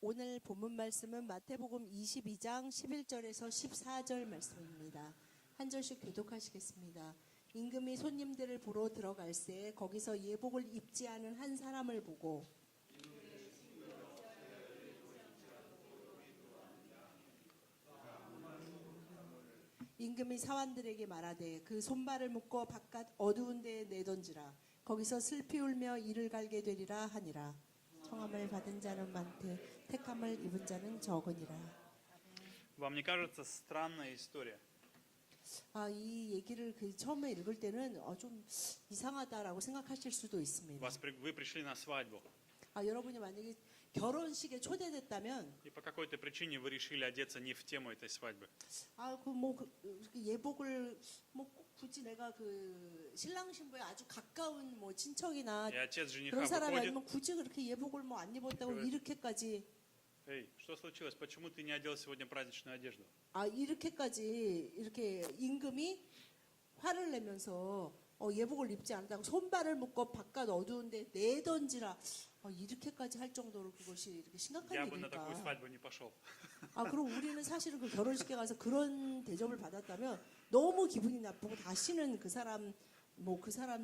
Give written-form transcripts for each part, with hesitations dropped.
오늘 본문 말씀은 마태복음 22장 11절에서 14절 말씀입니다. 한 절씩 교독하시겠습니다. 임금이 손님들을 보러 들어갈새 거기서 예복을 입지 않은 한 사람을 보고 임금이 사환들에게 말하되 그 손발을 묶어 바깥 어두운 데에 내던지라. 거기서 슬피 울며 이를 갈게 되리라 하니라. 청함을 받은 자는 많되 택함을 입은 자는 적으니라. Вам не кажется странная история? 이 얘기를 처음에 읽을 때는 좀 이상하다라고 생각하실 수도 있습니다. Вы пришли на свадьбу, 여러분이 만약에 결혼식에 초대됐다면 и по какой-то причине вы решили одеться не в тему этой свадьбы. 예복을 꼭 굳이 내가 신랑 신부에 아주 가까운 친척이나 И отец жениха 그런 사람이 выходит. 아니면 굳이 그렇게 예복을 안 입었다고 이렇게까지 Эй, что случилось? Почему ты не одел сегодня праздничную одежду? 이렇게까지 이렇게 임금이 화를 내면서 예복을 입지 않았다고 손발을 묶어 바깥 어두운데 내던지라 이렇게까지 할 정도로 그것이 이렇게 심각한 Я бы на такую 일일까? свадьбу не пошел. 그럼 우리는 사실은 그 결혼식에 가서 그런 대접을 받았다면 너무 기분이 나쁘고 다시는 그 사람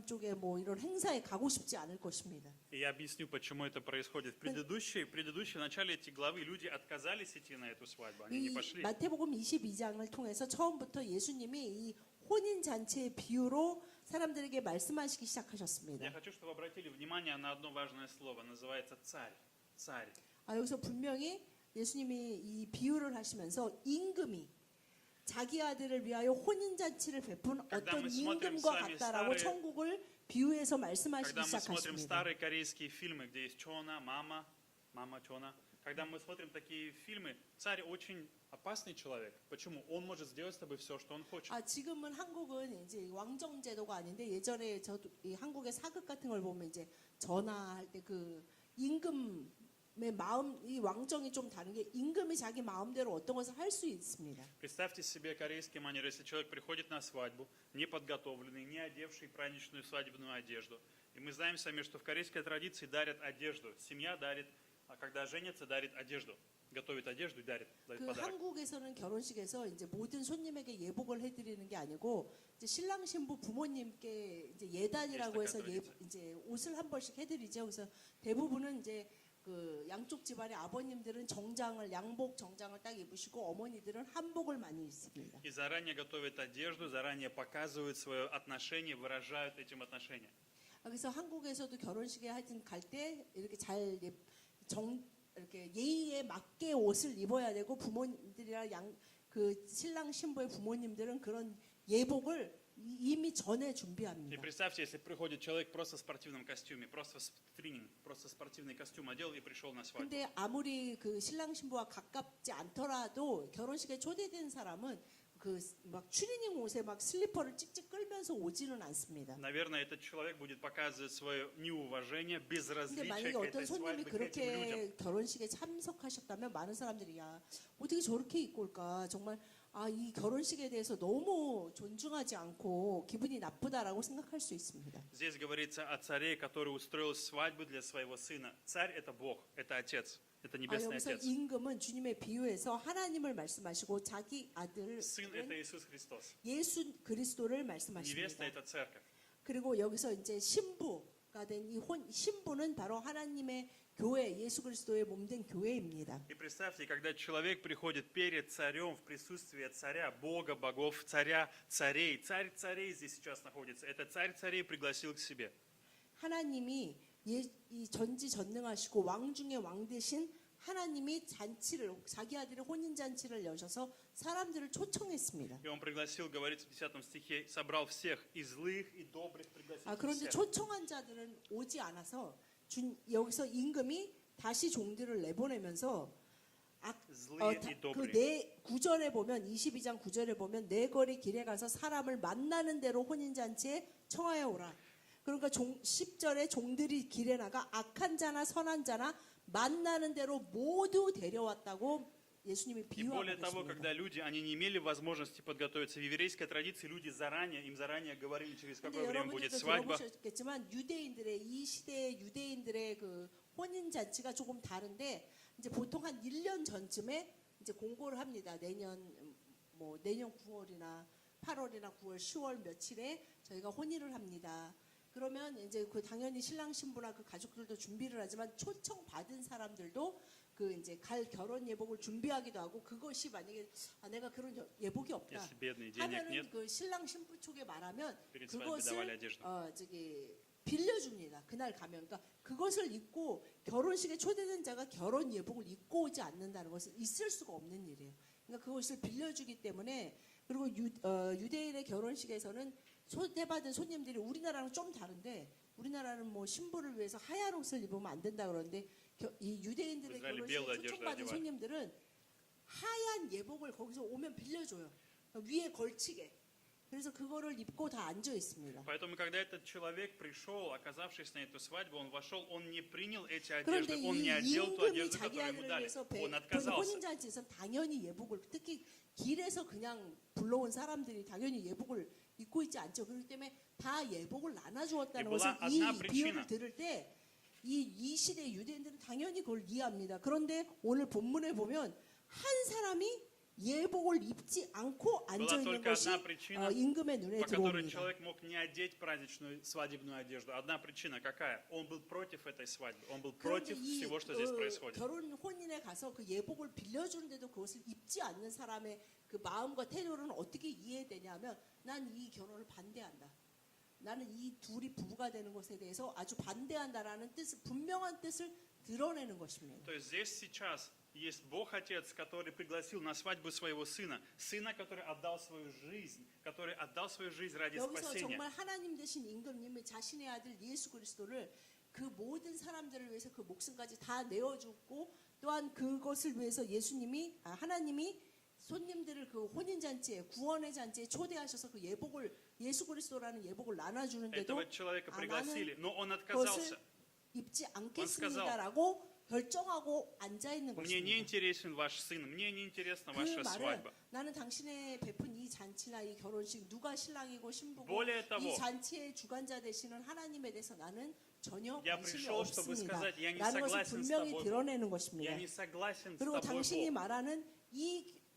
쪽에 이런 행사에 가고 싶지 않을 것입니다. И я объясню, почему это происходит. В предыдущей начале эти главы люди отказались идти на эту свадьбу, они не 이 пошли. 마태복음 22장을 통해서 처음부터 예수님이 이 혼인 잔치의 비유로 사람들에게 말씀하시기 시작하셨습니다. Я хочу, чтобы вы обратили внимание на одно важное слово, называется царь. Царь. 여기서 분명히 예수님이 이 비유를 하시면서 임금이 자기 아들을 위하여 혼인 잔치를 베푼 어떤 임금과 같다라고 천국을 비유해서 말씀하시기 Когда мы смотрим 시작하십니다. старые корейские фильмы, где есть Чона, мама Чона, когда мы смотрим такие фильмы, царь очень опасный человек. Почему? Он может сделать с тобой все, что он хочет. 지금은 한국은 이제 왕정 제도가 아닌데 예전에 저도 이 한국의 사극 같은 걸 보면 이제 전하할 때 임금의 마음, 이 왕정이 좀 다른 게 임금이 자기 마음대로 어떤 것을 할 수 있습니다. Представьте себе корейский манер, если человек приходит на свадьбу, не подготовленный, не одевший праздничную свадебную одежду. И мы знаем сами, что в корейской традиции дарят одежду. Семья дарит, а когда женится, дарит одежду. готовит одежду и дарит подарок. 한국에서는 결혼식에서 이제 모든 손님에게 예복을 해드리는 게 아니고 이제 신랑 신부 부모님께 이제 예단이라고 해서 이제 옷을 한 벌씩 해드리죠. 그래서 대부분은 이제 양쪽 집안의 아버님들은 양복 정장을 딱 입으시고 어머니들은 한복을 많이 입습니다. И заранее готовят одежду, заранее показывают свое отношение, выражают этим отношения. 그래서 한국에서도 결혼식에 하여튼 갈 때 이렇게 이렇게 예의에 맞게 옷을 입어야 되고 부모님들이랑 신랑 신부의 부모님들은 그런 예복을 이미 전에 준비합니다. И представьте, если приходит человек просто в спортивном костюме, просто тренинг, просто спортивный костюм одел и пришел на свадьбу. 근데 아무리 신랑 신부와 가깝지 않더라도 결혼식에 초대된 사람은 막 추리닝 옷에 막 슬리퍼를 찍찍 끌면서 오지는 않습니다. Наверное, этот человек будет показывать свое неуважение, 근데 безразличие 만약에 к 어떤 этой 손님이 свадьбе, к этим людям. 그렇게 결혼식에 참석하셨다면 많은 사람들이 어떻게 저렇게 입고 올까 정말 이 결혼식에 대해서 너무 존중하지 않고 기분이 나쁘다라고 생각할 수 있습니다. Здесь говорится о царе, который устроил свадьбу для своего сына. Царь – это Бог, это Отец, это Небесный 여기서 Отец. 임금은 주님의 비유에서 하나님을 말씀하시고 자기 아들 Сын – это Иисус Христос. 예수 그리스도를 Невеста – 말씀하십니다. это церковь. 그리고 여기서 이제 신부가 된 신부는 바로 하나님의 교회, 예수 그리스도의 몸된 교회입니다. И представьте, когда человек приходит перед царем в присутствии царя, Бога, богов, царя, царей, царь царей здесь сейчас находится. Это царь царей пригласил к себе. 하나님이 이 전지전능하시고 왕 중에 왕 되신 하나님이 자기 아들의 혼인 잔치를 여셔서 사람들을 초청했습니다. И он пригласил, говорится в 10 стихе, собрал всех, и злых, и добрых пригласил 그런데 всех. 초청한 자들은 오지 않아서 여기서 임금이 다시 종들을 내보내면서 Злые и добрые. 네 구절에 보면 22장 9절에 보면 내 거리 길에 가서 사람을 만나는 대로 혼인 잔치에 청하여 오라. 그러니까 10절에 종들이 길에 나가 악한 자나 선한 자나 만나는 대로 모두 데려왔다고 예수님이 И 비유하고 более того, 계십니다. когда люди, они не имели возможности подготовиться, в еврейской традиции люди им заранее говорили, через 근데 какое время будет 여러분들도 свадьба. 들어보셨겠지만 유대인들의 이 시대의 유대인들의 그 혼인 잔치가 조금 다른데 이제 보통 한 1년 전쯤에 이제 공고를 합니다. 내년 9월이나 8월이나 9월, 10월 며칠에 저희가 혼인을 합니다. 그러면 이제 그 당연히 신랑 신부나 그 가족들도 준비를 하지만 초청 받은 사람들도 그 이제 갈 결혼 예복을 준비하기도 하고 그것이 만약에 내가 그런 예복이 없다 Если бедный, денег 하면은 нет, 그 신랑 신부 쪽에 말하면 перед свадьбой давали 그것을 одежду. 빌려줍니다. 그날 가면 그러니까 그것을 입고 결혼식에 초대된 자가 결혼 예복을 입고 오지 않는다는 것은 있을 수가 없는 일이에요. 그러니까 그것을 빌려주기 때문에 그리고 유대인의 결혼식에서는 초대받은 손님들이 우리나라랑 좀 다른데 우리나라는 뭐 신부를 위해서 하얀 옷을 입으면 안 된다 그러는데 이 유대인들의 이스라엘이 결혼식에 белую 초청받은 одежду 손님들은 하얀 예복을 거기서 오면 빌려줘요. 위에 걸치게. 그래서 그거를 입고 다 앉아 있습니다. Поэтому, когда этот человек пришел, оказавшись на эту свадьбу, он вошел, он не принял эти 그런데 одежды, он 이 не одел ту 임금이 одежду, 자기 которую ему 아들을 дали. 위해서 Он 그 отказался. 혼인잔치에서 당연히 예복을 특히 길에서 그냥 불러온 사람들이 당연히 예복을 입고 있지 않죠. 그렇기 때문에 다 예복을 나눠주었다는 이보다 것을 이 одна 비유를 причина. 들을 때 이 시대 유대인들은 당연히 그걸 이해합니다. 그런데 오늘 본문에 보면 한 사람이 예복을 입지 않고 앉아 있는 только 것이 одна причина, 임금의 눈에 по которой 들어옵니다. человек мог не одеть праздничную свадебную одежду. Одна причина какая? Он был против этой свадьбы. Он был 그런데 против 이 всего, что здесь происходит. 결혼 혼인에 가서 그 예복을 빌려주는데도 그것을 입지 않는 사람의 그 마음과 태도는 어떻게 이해되냐면 난 이 결혼을 반대한다. 나는 이 둘이 부부가 되는 것에 대해서 아주 반대한다라는 분명한 뜻을 드러내는 것입니다. То есть здесь сейчас есть Бог Отец, который пригласил на свадьбу своего сына, сына, который отдал свою жизнь ради 여기서 спасения. 정말 하나님 되신 임금님이 자신의 아들 예수 그리스도를 그 모든 사람들을 위해서 그 목숨까지 다 내어주고 또한 그것을 위해서 하나님이 손님들을 그 혼인 잔치에 구원의 잔치에 초대하셔서 그 예복을 예수 그리스도라는 예복을 나눠주는데도 Этого человека пригласили, но он 그것을 отказался. 입지 않겠습니다라고 결정하고 앉아 있는 Мне не 것입니다. интересен ваш сын, мне не интересна 그 ваша 말은 свадьба. 나는 당신의 베푼 이 잔치나 이 결혼식 누가 신랑이고 신부고 Более того, 이 잔치의 주관자 되시는 하나님에 대해서 나는 전혀 Я 관심이 пришел, чтобы 없습니다. сказать, я не 라는 것을 согласен с 분명히 тобой. 드러내는 것입니다. Я не согласен с 그리고 тобой, 당신이 Бог. 말하는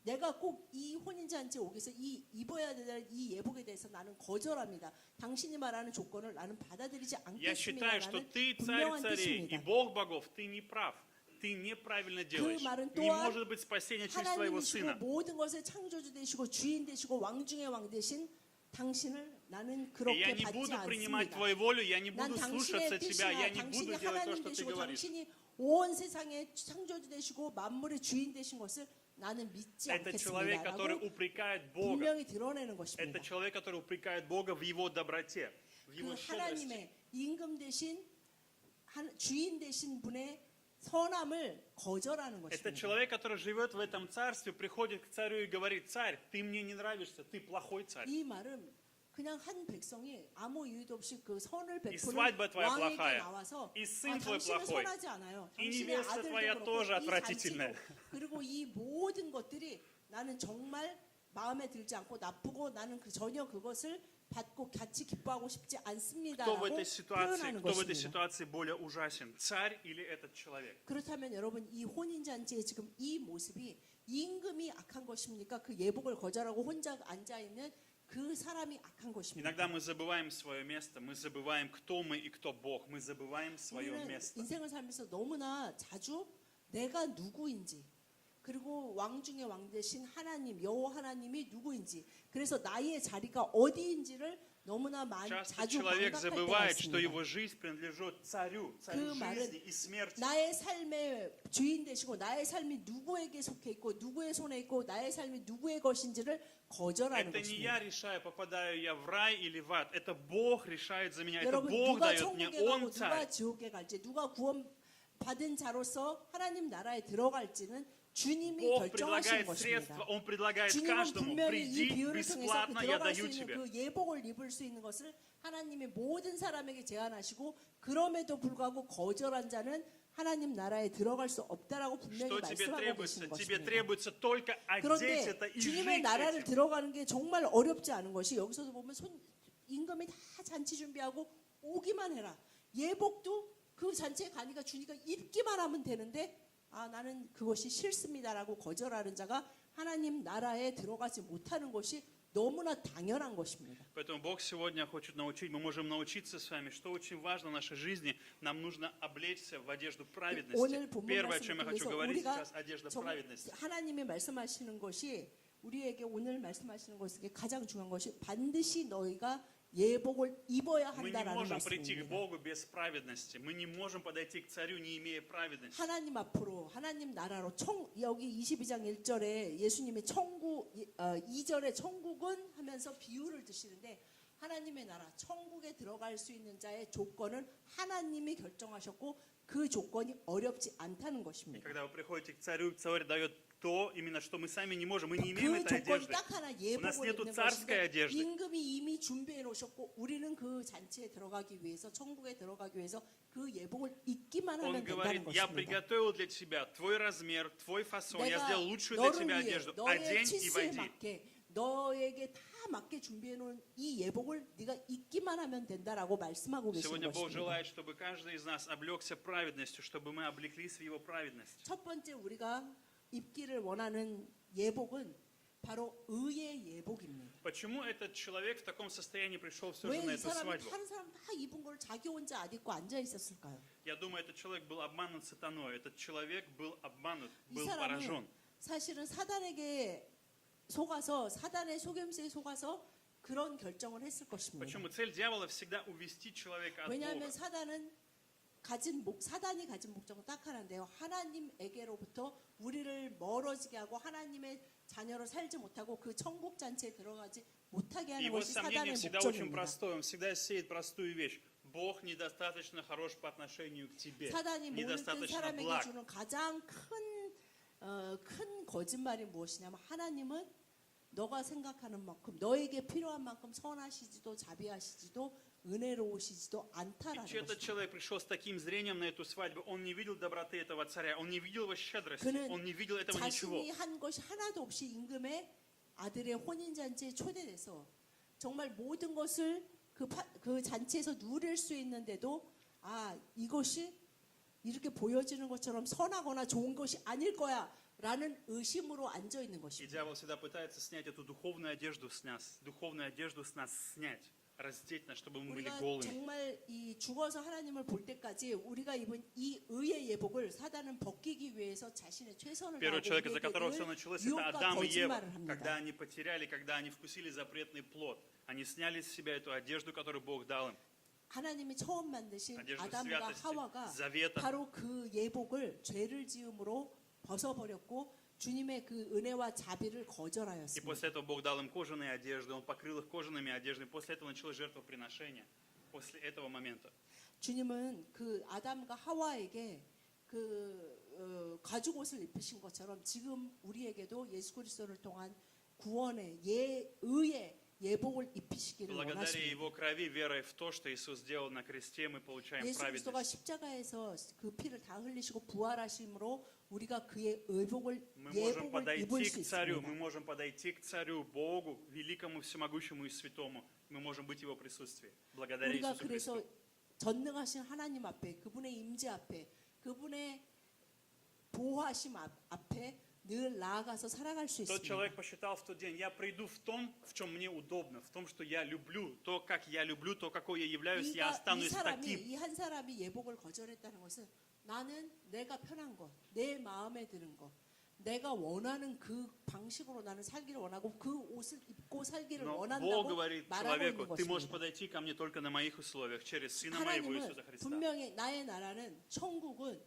내가 꼭 이 혼인 잔치에 오기 위해서 입어야 될 이 예복에 대해서 나는 거절합니다. 당신이 말하는 조건을 나는 받아들이지 Я считаю, что 않겠습니다라는 ты царь 분명한 царей и 뜻입니다. Бог богов, ты не прав. Ты неправильно делаешь. 말은 Не 또한 может быть спасения через твоего 하나님이시고 сына. 모든 것의 창조주 되시고 주인 되시고 왕 중의 왕 되신 당신을 나는 И 그렇게 я не 받지 буду принимать 않습니다. твою волю, я не 난 буду 당신의 слушаться тебя, я 뜻이나 не буду 당신이 делать то, 하나님 что ты 되시고 говоришь. 당신이 온 세상의 창조주 되시고 만물의 주인 되신 것을 나는 믿지 Это человек, который 않겠습니다라고 упрекает Бога. 분명히 드러내는 것입니다. Это человек, который упрекает Бога в его доброте, в 그 его щедрости. 하나님의 임금 대신 주인 되신 분의 선함을 거절하는 Это 것입니다. человек, который живет в этом царстве, приходит к царю и говорит: царь, ты мне не нравишься, ты плохой царь. 이 말은 그냥 한 백성이 아무 이유도 없이 그 선을 И 베푸는 свадьба твоя 왕에게 плохая, 나와서 и сын твой 당신은 плохой, 선하지 않아요. и 당신의 невеста 아들도 твоя 그렇고 тоже 이 отвратительная. 잔치도 그리고 이 모든 것들이 나는 정말 마음에 들지 않고 나쁘고 나는 전혀 그것을 받고 같이 기뻐하고 싶지 Кто в 않습니다라고 этой ситуации, 표현하는 кто в этой 것입니다. ситуации более ужасен, царь или этот человек? 그렇다면 여러분 이 혼인 잔치의 지금 이 모습이 임금이 악한 것입니까? 그 예복을 거절하고 혼자 앉아 있는 그 사람이 악한 것입니다. Иногда мы забываем свое место, мы забываем, кто мы и кто Бог, мы забываем свое 우리는 место. 인생을 살면서 너무나 자주 내가 누구인지 그리고 왕 중에 왕 되신 하나님 여호와 하나님이 누구인지 그래서 나의 자리가 어디인지를 너무나 Часто 자주 человек 망각할 때가 забывает, что 있습니다. его жизнь принадлежит царю, царю 그 말은 жизни и смерти. 나의 삶의 주인 되시고 나의 삶이 누구에게 속해 있고 누구의 손에 있고 나의 삶이 누구의 것인지를 거절하는 Это не я 것입니다. решаю, попадаю я в рай или в ад. Это Бог решает за меня. Это 여러분 Бог 누가 дает мне. 천국에 가고 Он 누가 царь. 지옥에 갈지 누가 구원 받은 자로서 하나님 나라에 들어갈지는 주님이 Бог 결정하시는 предлагает 것입니다. средства. Он предлагает 주님은 каждому: 분명히 이 приди 비유를 통해서 бесплатно, я 들어갈 수 даю 있는 тебе. 그 예복을 입을 수 있는 것을 하나님이 모든 사람에게 제안하시고 그럼에도 불구하고 거절한 자는 하나님 나라에 들어갈 수 없다라고 분명히 Что тебе 말씀하고 требуется? 계시는 Тебе 것입니다. требуется только одеть 그런데 это и 주님의 жить 나라를 этим. 들어가는 게 정말 어렵지 않은 것이 여기서도 보면 임금이 다 잔치 준비하고 오기만 해라. 예복도 그 잔치에 가니까 주니까 입기만 하면 되는데 나는 그것이 싫습니다라고 거절하는 자가 하나님 나라에 들어가지 못하는 것이 너무나 당연한 것입니다. Поэтому Бог сегодня хочет научить, мы можем научиться с вами, что очень важно в нашей жизни, нам нужно облечься в одежду праведности. 오늘 본문 Первое, о чем я 말씀을 хочу 통해서 говорить 우리가 сейчас, одежда 정말 праведности. 하나님이 말씀하시는 것이 우리에게 오늘 말씀하시는 것에 가장 중요한 것이 반드시 너희가 예복을 입어야 Мы не 한다라는 можем прийти к 말씀입니다. Богу без праведности. Мы не можем подойти к царю, не имея праведности. 하나님 앞으로 하나님 나라로 여기 22장 1절에 예수님이 2절에 천국은 하면서 비유를 드시는데 하나님의 나라 천국에 들어갈 수 있는 자의 조건은 하나님이 결정하셨고 그 조건이 어렵지 않다는 И 것입니다. когда вы приходите к царю, царь дает то, именно что мы сами не можем. Мы не имеем 그 этой 조건이 одежды. 딱 하나 У нас 예복을 нету 입는 царской 것인데 одежды. 임금이 이미 준비해 놓으셨고 우리는 그 잔치에 들어가기 위해서 천국에 들어가기 위해서 그 예복을 입기만 Он 하면 говорит, 된다는 я 것입니다. приготовил для тебя твой размер, твой фасон, я 내가 сделал лучшую для 너를 тебя 위해 одежду. 너의 Одень и 치수에 войди. 맞게 너에게 다 맞게 준비해 놓은 이 예복을 네가 입기만 하면 된다라고 말씀하고 계시는 Сегодня Бог 것입니다. желает, чтобы каждый из нас облегся праведностью, чтобы мы облеклись в Его праведность. 첫 번째 우리가 입기를 원하는 예복은 바로 의의 예복입니다. Почему этот человек в таком состоянии пришел все же 왜 на 이 эту 사람이 свадьбу? 다른 사람 다 입은 걸 자기 혼자 안 입고 앉아 있었을까요? Я думаю, этот человек был обманут сатаной. Этот человек был обманут, 이 был 사람은 поражен. 사실은 사단에게 속아서 사단의 속임수에 속아서 그런 결정을 했을 것입니다. Почему? Цель дьявола всегда увести человека от 왜냐하면 Бога. 사단이 가진 목적은 딱 하나인데요. 하나님에게로부터 우리를 멀어지게 하고 하나님의 자녀로 살지 못하고 그 천국 잔치에 들어가지 못하게 하는 Его 것이 сомнение 사단의 всегда очень 목적입니다. простое. Он всегда сеет простую вещь. Бог недостаточно хорош по отношению к тебе. 사단이 모든 Недостаточно 사람에게 благ. 주는 가장 큰 거짓말이 무엇이냐면 하나님은 너가 생각하는 만큼 너에게 필요한 만큼 선하시지도 자비하시지도 은혜로우시지도 И 않다라는 этот 것입니다. человек пришел с таким зрением на эту свадьбу. Он не видел доброты этого царя, он не видел его щедрости, 그는 он не видел этого ничего. 자신이 한 것이 하나도 없이 임금의 아들의 혼인잔치에 초대돼서 정말 모든 것을 그 잔치에서 누릴 수 있는데도 이것이 이렇게 보여지는 것처럼 선하거나 좋은 것이 아닐 거야 라는 의심으로 앉아 있는 И 것입니다. дьявол всегда пытается снять эту духовную одежду с нас снять, раздеть нас, чтобы мы были 우리가 голыми. 정말 이 죽어서 하나님을 볼 때까지 우리가 입은 이 의의 예복을 사단은 벗기기 위해서 자신의 최선을 Первый 다하고 человек, из-за которого все 우리에게 началось, это 유혹과 Адам и Ева. 거짓말을 Когда 합니다. они потеряли, когда они вкусили запретный плод, они сняли с себя эту одежду, которую Бог дал им. 하나님이 처음 만드신 одежду 아담과 святости, 하와가 завета. 바로 그 예복을 죄를 지음으로 벗어버렸고 주님의 그 은혜와 자비를 И 거절하였습니다. после этого Бог дал им кожаные одежды, Он покрыл их кожаными одеждами. После этого началось жертвоприношение. После этого момента. 주님은 그 아담과 하와에게 가죽 옷을 입히신 것처럼 지금 우리에게도 예수 그리스도를 통한 구원의 의의 예복을 입히시기를 Благодаря 원하십니다. Его крови, верой в то, что Иисус сделал на кресте, мы получаем 예수 그리스도가 праведность. 십자가에서 그 피를 다 흘리시고 부활하심으로 우리가 그의 예복을 Мы можем 입을 подойти 수 к царю, 있습니다. мы можем подойти к царю, Богу, великому, всемогущему и святому. Мы можем быть в Его присутствии. Благодаря 우리가 Иисусу 그래서 Христу. 전능하신 하나님 앞에 그분의 임재 앞에 그분의 보호하심 앞에 늘 나아가서 살아갈 수 Тот 있습니다. человек посчитал в тот день, я приду в том, в чем мне удобно, в том, что я люблю, то, как я люблю, то, какой я являюсь, я останусь таким. 이 한 사람이 예복을 거절했다는 것은 나는 내가 편한 것, 내 마음에 드는 것, 내가 원하는 그 방식으로 나는 살기를 원하고 그 옷을 입고 살기를 Но Бог 원한다고 говорит 말하고 있는 человеку, ты можешь 것입니다. подойти ко мне только на моих условиях, через Сына моего 하나님은 Иисуса Христа. 분명히 나의 나라는 천국은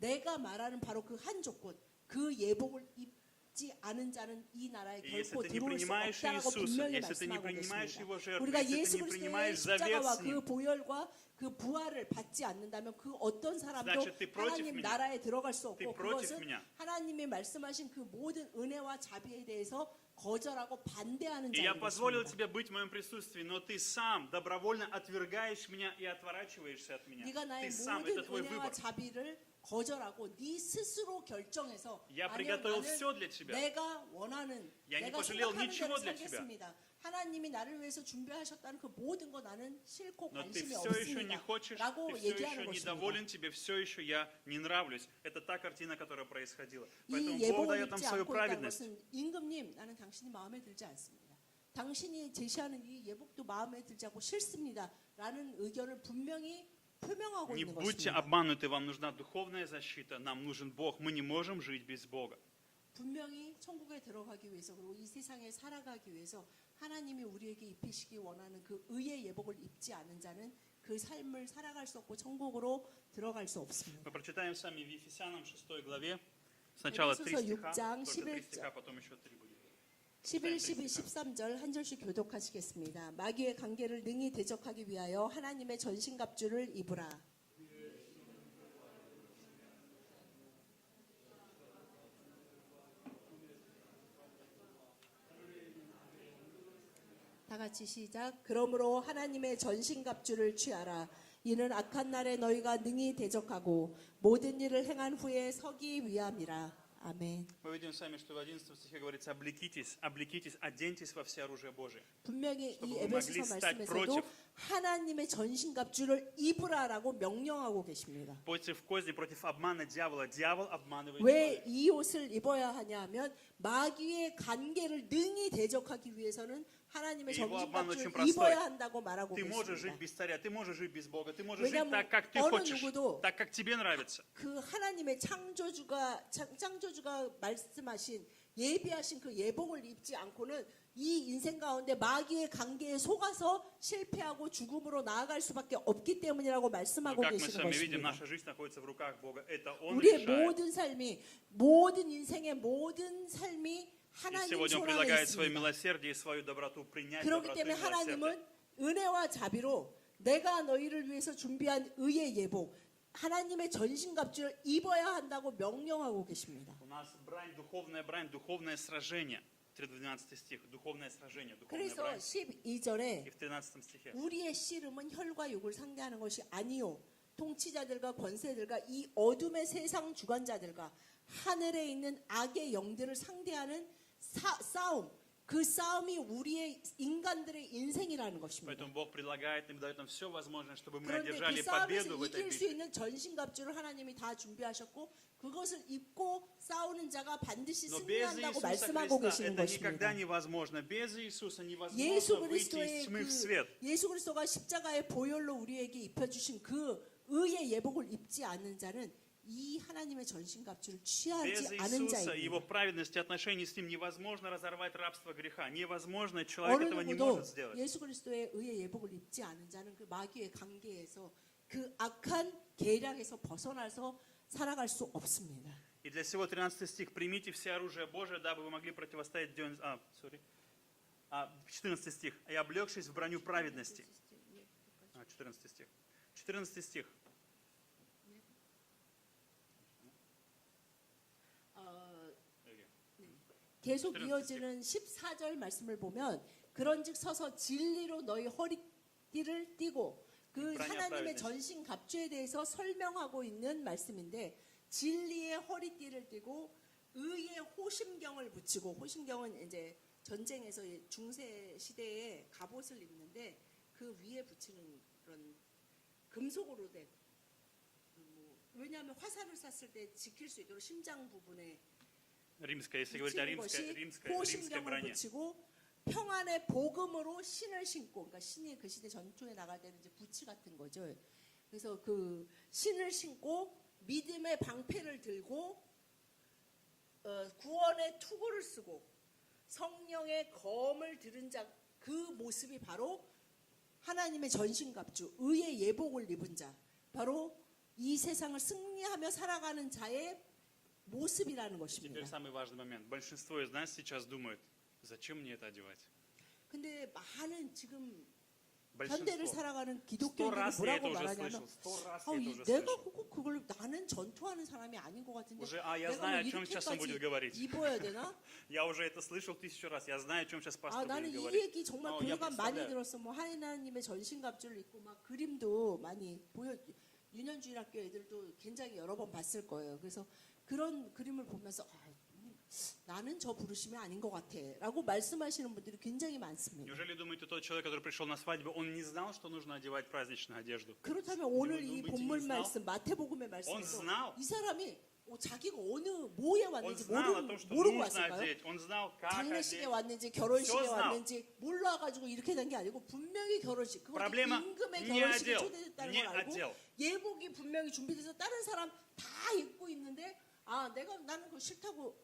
내가 말하는 바로 그 한 조건, 그 예복을 입지 않은 자는 이 나라에 И если 결코 ты не 들어올 수 принимаешь 없다라고 Иисуса, 분명히 если ты не 말씀하고 принимаешь 계십니다. Его жертву, 우리가 если ты 예수 не 그리스도의 принимаешь завет 십자가와 с 그 Ним, 보혈과 그 부활을 받지 않는다면 그 어떤 사람도 Значит, ты против 하나님 меня. 나라에 들어갈 수 Ты 없고 против 그것은 меня. 하나님이 말씀하신 그 모든 은혜와 자비에 대해서 거절하고 반대하는 И я 자인 позволил 것입니다. тебе быть в моем присутствии, но ты сам добровольно отвергаешь меня и отворачиваешься от меня. 네가 나의 Ты сам, 모든 это твой 은혜와 выбор. 자비를 거절하고 네 스스로 결정해서 Я 아니요, приготовил 나는 всё для тебя. 내가 원하는 Я не 내가 пожалел 생각하는 ничего 대로 для тебя. 살겠습니다. 하나님이 나를 위해서 준비하셨다는 그 모든 거 나는 싫고 Но ты 관심이 все еще не 없습니다. хочешь, 라고 ты все 얘기하는 еще 것입니다. недоволен, тебе все еще я не нравлюсь. Это та картина, которая происходила. 이 Поэтому Бог 예복을 дает нам 입지 свою 않고 있다는 праведность. 것은 임금님 나는 당신이 마음에 들지 않습니다. 당신이 제시하는 이 예복도 마음에 들지 않고 싫습니다. 라는 의견을 분명히 표명하고 Не 있는 будьте 것입니다. обмануты, вам нужна духовная защита, нам нужен Бог, мы не можем жить без Бога. 분명히 천국에 들어가기 위해서 그리고 이 세상에 살아가기 위해서 하나님이 우리에게 입히시기 원하는 그 의의 예복을 입지 않은 자는 그 삶을 살아갈 수 없고 천국으로 들어갈 수 없습니다. Мы прочитаем с вами в Ефесянам 6 главе, сначала 3 Эфесо서 стиха, 6장 только 3 11 стиха, потом еще 3 будет. 11, 12, 13절 한 절씩 교독하시겠습니다. 마귀의 관계를 능히 대적하기 위하여 하나님의 전신갑주를 입으라. 다 같이 시작. 그러므로 하나님의 전신갑주를 취하라. 이는 악한 날에 너희가 능히 대적하고 모든 일을 행한 후에 서기 위함이라. 아멘. Мы видим с вами, что в 11 стихе говорится: облекитесь, облекитесь, оденьтесь во все оружие Божие. 분명히 чтобы 이 вы 에베소서 могли стать 말씀에서도 против. 하나님의 전신갑주를 입으라라고 명령하고 계십니다. Против козни, против обмана дьявола. Дьявол обманывает 왜 человека. 이 옷을 입어야 하냐 하면 마귀의 관계를 능히 대적하기 위해서는 하나님의 Его обман очень 전신갑주를 простой. 입어야 한다고 말하고 Ты можешь жить 계십니다. без царя, ты можешь жить без Бога, ты можешь жить 왜냐하면 так, как ты 어느 хочешь, 누구도 так, как тебе нравится. 그 하나님의 창조주가 말씀하신 예비하신 그 예복을 입지 않고는 이 인생 가운데 마귀의 관계에 속아서 실패하고 죽음으로 나아갈 수밖에 없기 때문이라고 Но 말씀하고 как мы с 계시는 вами видим, 것입니다. наша жизнь находится в руках Бога. Это Он 우리의 решает. 모든 삶이 모든 인생의 모든 삶이 И 하나님 сегодня Он 손 안에 предлагает свое 있습니다. милосердие и свою доброту, принять 그렇기 доброту и 때문에 милосердие. 하나님은 은혜와 자비로 내가 너희를 위해서 준비한 의의 예복 하나님의 전신갑주를 입어야 한다고 명령하고 계십니다. У нас брань, духовное сражение. 12 стих, духовное сражение, духовная 그래서 брань. 12절에 И в 13 стихе. 우리의 씨름은 혈과 육을 상대하는 것이 아니요 통치자들과 권세들과 이 어둠의 세상 주관자들과 하늘에 있는 악의 영들을 상대하는 싸움 그 싸움이 우리의 인간들의 인생이라는 것입니다. Поэтому Бог предлагает нам, дает нам все возможное, чтобы мы 그런데 одержали 그 싸움에서 победу в этой 이길 수 битве. 있는 전신갑주를 하나님이 다 준비하셨고 그것을 입고 싸우는 자가 반드시 Но без 승리한다고 Иисуса 말씀하고 Христа 계시는 это никогда 것입니다. невозможно. Без Иисуса 예수 невозможно выйти 그리스도의 из тьмы в свет. 예수 그리스도가 십자가의 보혈로 우리에게 입혀주신 그 의의 예복을 입지 않는 자는 이 하나님의 전신갑주를 Без 취하지 않은 Иисуса и Его 자입니다. праведности, отношений с Ним невозможно разорвать рабство греха. Невозможно, человек 어느 этого не 누구도 может сделать. 예수 그리스도의 의의 예복을 입지 않은 자는 그 마귀의 관계에서 그 악한 계략에서 벗어나서 살아갈 수 없습니다. И для всего 13 стих. Примите все оружие Божие, дабы вы могли противостоять 14 стих. И облегшись в броню праведности. 14 стих. 14 стих. 계속 이어지는 14절 말씀을 보면 그런즉 서서 진리로 너희 허리띠를 띠고 그 하나님의 전신 갑주에 대해서 설명하고 있는 말씀인데 진리의 허리띠를 띠고 의의 호심경을 붙이고 호심경은 이제 전쟁에서 중세 시대에 갑옷을 입는데 그 위에 붙이는 그런 금속으로 된 왜냐하면 화살을 쐈을 때 지킬 수 있도록 심장 부분에 Римская, если говорить о 붙이는 римской 것이 римской 호심경을 броне. 붙이고 평안의 복음으로 신을 신고 그러니까 신이 그 시대 전투에 나갈 때는 이제 부치 같은 거죠. 그래서 그 신을 신고 믿음의 방패를 들고 구원의 투구를 쓰고 성령의 검을 들은 자 그 모습이 바로 하나님의 전신갑주 의의 예복을 입은 자 바로 이 세상을 승리하며 살아가는 자의 모습이라는 Теперь 것입니다. самый важный момент. Большинство из нас сейчас думают, зачем мне это одевать? 근데 많은 지금 현대를 Большинство. 살아가는 100 기독교인들이 раз я это 뭐라고 уже 말하냐면 слышал. 100 раз 아, я это уже 내가 слышал. 그걸 나는 전투하는 사람이 아닌 것 같은데 Уже, я 내가 뭐 знаю, о чем сейчас он будет 이렇게까지 говорить. 입어야 되나? Я уже это слышал 1000 раз. Я знаю, о чем сейчас 아, пастор 나는 будет 이 говорить. 얘기 정말 я 교회가 많이 представляю. 들었어. 뭐 하나님의 전신갑주를 입고 막 그림도 많이 보여. 유년주일 학교 애들도 굉장히 여러 번 봤을 거예요. 그래서 그런 그림을 보면서 나는 저 부르심이 아닌 것 같아라고 말씀하시는 분들이 굉장히 많습니다. Неужели думаете, тот человек, который пришел на свадьбу, он не знал, что нужно одевать праздничную одежду? 그렇다면 오늘 이 думаете, 본문 не знал? 말씀 마태복음의 Он 말씀에서 знал. 이 사람이 자기가 어느 뭐에 Он 왔는지 знал о том, что 모르고 нужно 왔을까요? одеть. Он знал, как 장례식에 одеть. 왔는지 결혼식에 Всё знал. 왔는지 몰라가지고 이렇게 된 게 아니고 분명히 결혼식 그것도 Проблема 임금의 не 결혼식에 одел, 초대됐다는 не 걸 알고 одел. 예복이 분명히 준비돼서 다른 사람 다 입고 있는데 나는 그거 싫다고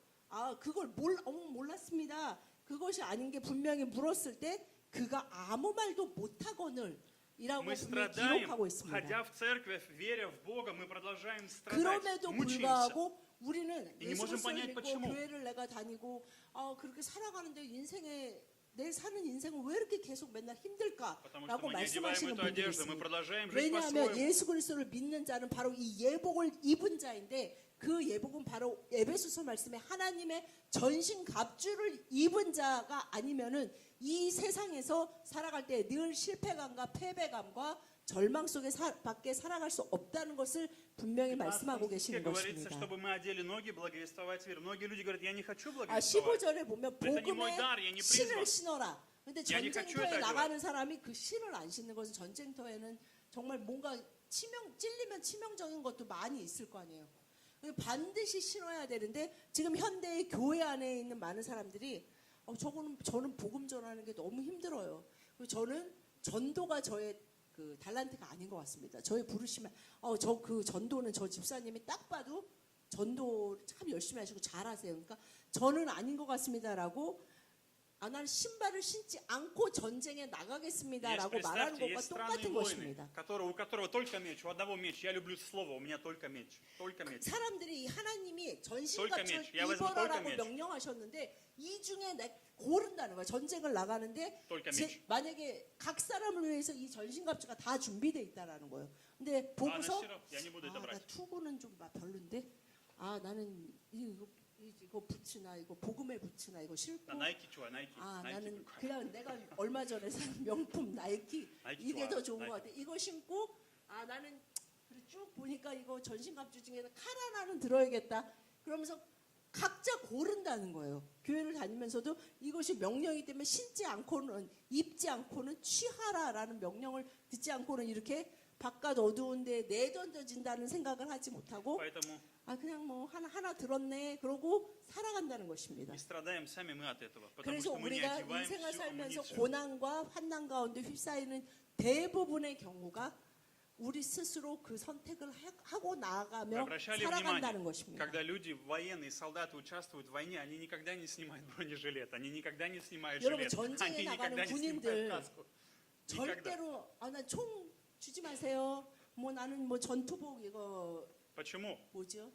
그걸 몰랐습니다. 그것이 아닌 게 분명히 물었을 때 그가 아무 말도 못하거늘 이라고 Мы 분명히 страдаем, 기록하고 있습니다. ходя в церковь, веря в Бога, мы продолжаем страдать, 그럼에도 мучаемся. 불구하고 우리는 이 예수 можем 그리스도를 понять, 믿고 почему. 교회를 내가 다니고 그렇게 살아가는데 내 사는 인생은 왜 이렇게 계속 맨날 Потому что 힘들까라고 мы не одеваем 말씀하시는 эту 분들이 одежду, мы 있습니다. продолжаем жить 왜냐하면 по-своему. 예수 그리스도를 믿는 자는 바로 이 예복을 입은 자인데 그 예복은 바로 에베소서 말씀에 하나님의 전신 갑주를 입은 자가 아니면은 이 세상에서 살아갈 때 늘 실패감과 패배감과 절망 속에 밖에 살아갈 수 없다는 것을 분명히 말씀하고 В 계시는 говорится, 것입니다. чтобы мы одели ноги, благовествовать мир. Многие люди говорят, я не хочу благовествовать. 15절에 보면 Это не мой 복음의 дар, я не 신을 призван. 신어라. 근데 Я не хочу 전쟁터에 это 나가는 사람이 그 신을 안 신는 것은 전쟁터에는 정말 뭔가 찔리면 치명적인 것도 많이 있을 거 아니에요. 반드시 신어야 되는데 지금 현대의 교회 안에 있는 많은 사람들이 저는 복음 전하는 게 너무 힘들어요. 그리고 저는 전도가 저의 그 달란트가 아닌 것 같습니다. 저의 부르시면 저 그 전도는 저 집사님이 딱 봐도 전도 참 열심히 하시고 잘하세요. 그러니까 저는 아닌 것 같습니다라고 나는 신발을 신지 않고 전쟁에 Есть, 나가겠습니다라고 말하는 представьте, 것과 есть странные 똑같은 воины, 것입니다. у которого только меч, у одного меч. Я люблю слово, у меня только меч. Только меч. 사람들이 하나님이 Только 전신갑주를 меч. Я возьму 입어라라고 только меч. 명령하셨는데 이 중에 고른다는 거야. 전쟁을 나가는데 только меч. 만약에 각 사람을 위해서 이 전신갑주가 다 준비돼 있다라는 거예요. 근데 보고서 Я не буду это 나 брать. 투구는 좀 별론데 나는 이거 부츠나 이거 복음의 부츠나 이거 싫고 나 나이키 좋아, 나이키. 나이키 나는 볼 거야. 그냥 내가 얼마 전에 산 명품 나이키 나이키 이게 좋아, 더 좋은 나이키. 것 같아. 이거 신고 나는 그래 쭉 보니까 이거 전신갑주 중에서 칼 하나는 들어야겠다. 그러면서 각자 고른다는 거예요. 교회를 다니면서도 이것이 명령이기 때문에 신지 않고는 입지 않고는 취하라라는 명령을 듣지 않고는 이렇게 바깥 어두운데 내던져진다는 생각을 하지 못하고 Поэтому 그냥 뭐 하나 들었네 그러고 살아간다는 것입니다. и страдаем сами мы от этого. Потому 그래서 что мы не 우리가 одеваем 인생을 всю 살면서 амуницию. 고난과 환난 가운데 휩싸이는 대부분의 경우가 우리 스스로 그 선택을 하고 Вы 나아가며 обращали 살아간다는 внимание, 것입니다. когда люди, военные, солдаты участвуют в войне, они никогда не снимают бронежилет, они никогда не снимают 여러분, жилет, 전쟁에 они 나가는 никогда не 군인들 снимают каску. Никогда. 절대로 나 총 주지 마세요. 뭐 나는 뭐 전투복 이거 Почему? 뭐죠?